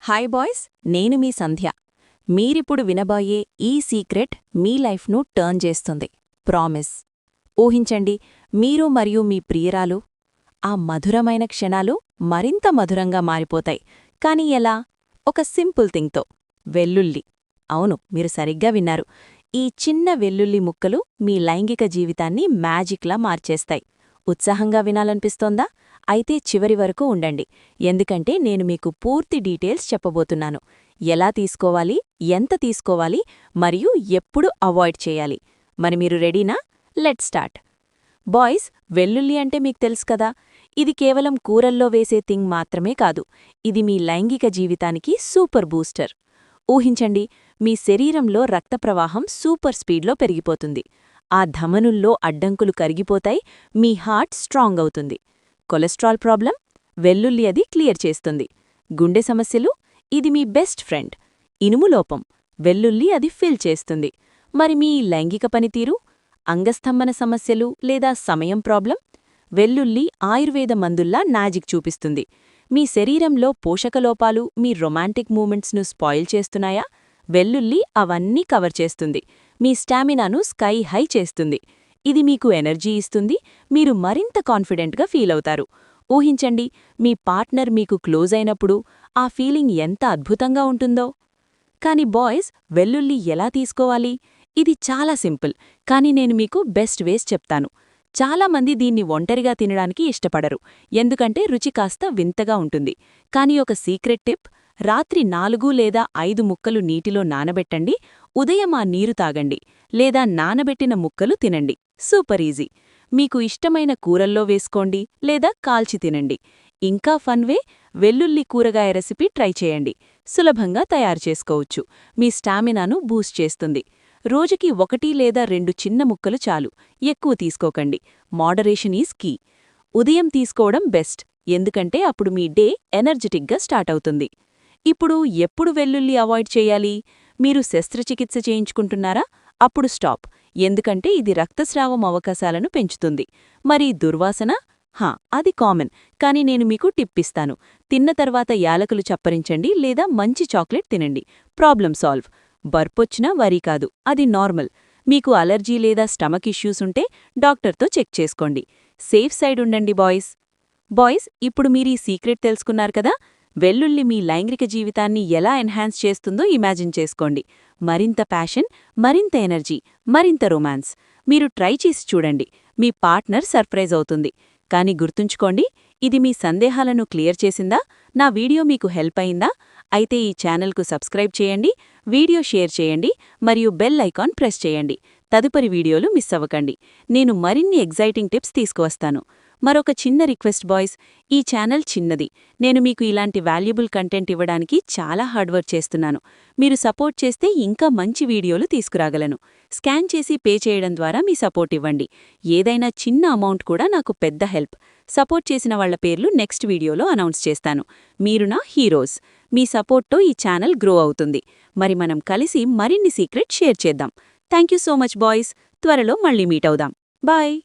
Hi boys, నేను మీ సంధ్య. మీరిప్పుడు వినబోయే ఈ సీక్రెట్ మీ లైఫ్ను టర్న్ చేస్తుంది. ప్రామిస్. ఊహించండి, మీరు మరియు మీ ప్రియురాలు ఆ మధురమైన క్షణాలు మరింత మధురంగా మారిపోతాయి. కాని ఎలా? ఒక సింపుల్ థింగ్తో. వెల్లుల్లి. అవును, మీరు సరిగ్గా విన్నారు. ఈ చిన్న వెల్లుల్లి ముక్కలు మీ లైంగిక జీవితాన్ని మ్యాజిక్లా మార్చేస్తాయి. ఉత్సాహంగా వినాలనిపిస్తోందా? అయితే చివరి వరకు ఉండండి, ఎందుకంటే నేను మీకు పూర్తి డీటెయిల్స్ చెప్పబోతున్నాను. ఎలా తీసుకోవాలి, ఎంత తీసుకోవాలి, మరియు ఎప్పుడు అవాయిడ్ చేయాలి. మరి మీరు రెడీనా? Let's start. బాయ్స్, వెల్లుల్లి అంటే మీకు తెలుసు కదా, ఇది కేవలం కూరల్లో వేసే థింగ్ మాత్రమే కాదు. ఇది మీ లైంగిక జీవితానికి సూపర్ బూస్టర్. ఊహించండి, మీ శరీరంలో రక్తప్రవాహం సూపర్ స్పీడ్లో పెరిగిపోతుంది. ఆ ధమనుల్లో అడ్డంకులు కరిగిపోతాయి, మీ హార్ట్ స్ట్రాంగ్ అవుతుంది. Cholesterol problem? వెల్లుల్లి అది క్లియర్ చేస్తుంది. గుండె సమస్యలు? ఇది మీ బెస్ట్ ఫ్రెండ్. ఇనుములోపం? వెల్లుల్లి అది ఫిల్ చేస్తుంది. మరి మీ లైంగిక పనితీరు? అంగస్తంభన సమస్యలు లేదా సమయం ప్రాబ్లం? వెల్లుల్లి ఆయుర్వేద మందుల్లా మ్యాజిక్ చూపిస్తుంది. మీ శరీరంలో పోషకలోపాలు మీ రొమాంటిక్ మూమెంట్స్ను స్పాయిల్ చేస్తున్నాయా? వెల్లుల్లి అవన్నీ కవర్ చేస్తుంది. మీ స్టామినాను స్కై హై చేస్తుంది. ఇది మీకు ఎనర్జీ ఇస్తుంది, మీరు మరింత కాన్ఫిడెంట్గా ఫీల్ అవుతారు. ఊహించండి, మీ పార్ట్నర్ మీకు క్లోజ్ అయినప్పుడు ఆ ఫీలింగ్ ఎంత అద్భుతంగా ఉంటుందో. కాని బాయ్స్, వెల్లుల్లి ఎలా తీసుకోవాలి? ఇది చాలా సింపుల్, కానీ నేను మీకు బెస్ట్ వేస్ చెప్తాను. చాలామంది దీన్ని ఒంటరిగా తినడానికి ఇష్టపడరు, ఎందుకంటే రుచి కాస్త వింతగా ఉంటుంది. కానీ ఒక సీక్రెట్ టిప్: రాత్రి 4 లేదా 5 ముక్కలు నీటిలో నానబెట్టండి, ఉదయం ఆ నీరు తాగండి, లేదా నానబెట్టిన ముక్కలు తినండి. Super easy. మీకు ఇష్టమైన కూరల్లో వేసుకోండి లేదా కాల్చి తినండి. ఇంకా ఫన్వే, వెల్లుల్లి కూరగాయ రెసిపీ ట్రై చేయండి. సులభంగా తయారు చేసుకోవచ్చు. మీ స్టామినాను బూస్ట్ చేస్తుంది. రోజుకి 1 లేదా 2 చిన్న ముక్కలు చాలు, ఎక్కువ తీసుకోకండి. Moderation is key. ఉదయం తీసుకోవడం బెస్ట్, ఎందుకంటే అప్పుడు మీ డే ఎనర్జెటిక్గా స్టార్ట్ అవుతుంది. ఇప్పుడు ఎప్పుడు వెల్లుల్లి అవాయిడ్ చేయాలి? మీరు శస్త్రచికిత్స చేయించుకుంటున్నారా? అప్పుడు స్టాప్, ఎందుకంటే ఇది రక్తస్రావం అవకాశాలను పెంచుతుంది. మరి దుర్వాసన? అది కామన్, కానీ నేను మీకు టిప్పిస్తాను. తిన్న తర్వాత యాలకులు చప్పరించండి లేదా మంచి చాక్లెట్ తినండి. Problem solve. బర్పొచ్చినా వరీ కాదు, అది నార్మల్. మీకు అలర్జీ లేదా స్టమక్ ఇష్యూస్ ఉంటే డాక్టర్తో చెక్ చేసుకోండి. సేఫ్ సైడ్ ఉండండి బాయ్స్, ఇప్పుడు మీరీ సీక్రెట్ తెలుసుకున్నారు కదా. వెల్లుల్లి మీ లైంగిక జీవితాన్ని ఎలా ఎన్హాన్స్ చేస్తుందో ఇమాజిన్ చేసుకోండి. మరింత ప్యాషన్, మరింత ఎనర్జీ, మరింత రొమాన్స్. మీరు ట్రై చేసి చూడండి, మీ పార్ట్నర్ సర్ప్రైజ్ అవుతుంది. కానీ గుర్తుంచుకోండి, ఇది మీ సందేహాలను క్లియర్ చేసిందా? నా వీడియో మీకు హెల్ప్ అయిందా? అయితే ఈ ఛానల్కు సబ్స్క్రైబ్ చేయండి, వీడియో షేర్ చేయండి, మరియు బెల్ ఐకాన్ ప్రెస్ చేయండి. తదుపరి వీడియోలు మిస్ అవ్వకండి. నేను మరిన్ని ఎగ్జైటింగ్ టిప్స్ తీసుకువస్తాను. మరొక చిన్న రిక్వెస్ట్ బాయ్స్, ఈ ఛానల్ చిన్నది. నేను మీకు ఇలాంటి వాల్యుబుల్ కంటెంట్ ఇవ్వడానికి చాలా హార్డ్వర్క్ చేస్తున్నాను. మీరు సపోర్ట్ చేస్తే ఇంకా మంచి వీడియోలు తీసుకురాగలను. స్కాన్ చేసి పే చేయడం ద్వారా మీ సపోర్ట్ ఇవ్వండి. ఏదైనా చిన్న అమౌంట్ కూడా నాకు పెద్ద హెల్ప్. సపోర్ట్ చేసిన వాళ్ల పేర్లు నెక్స్ట్ వీడియోలో అనౌన్స్ చేస్తాను. మీరు నా హీరోస్. మీ సపోర్ట్తో ఈ ఛానల్ గ్రో అవుతుంది. మరి మనం కలిసి మరిన్ని సీక్రెట్ షేర్ చేద్దాం. Thank you so much boys. త్వరలో మళ్ళీ మీట్ అవుదాం. బాయ్.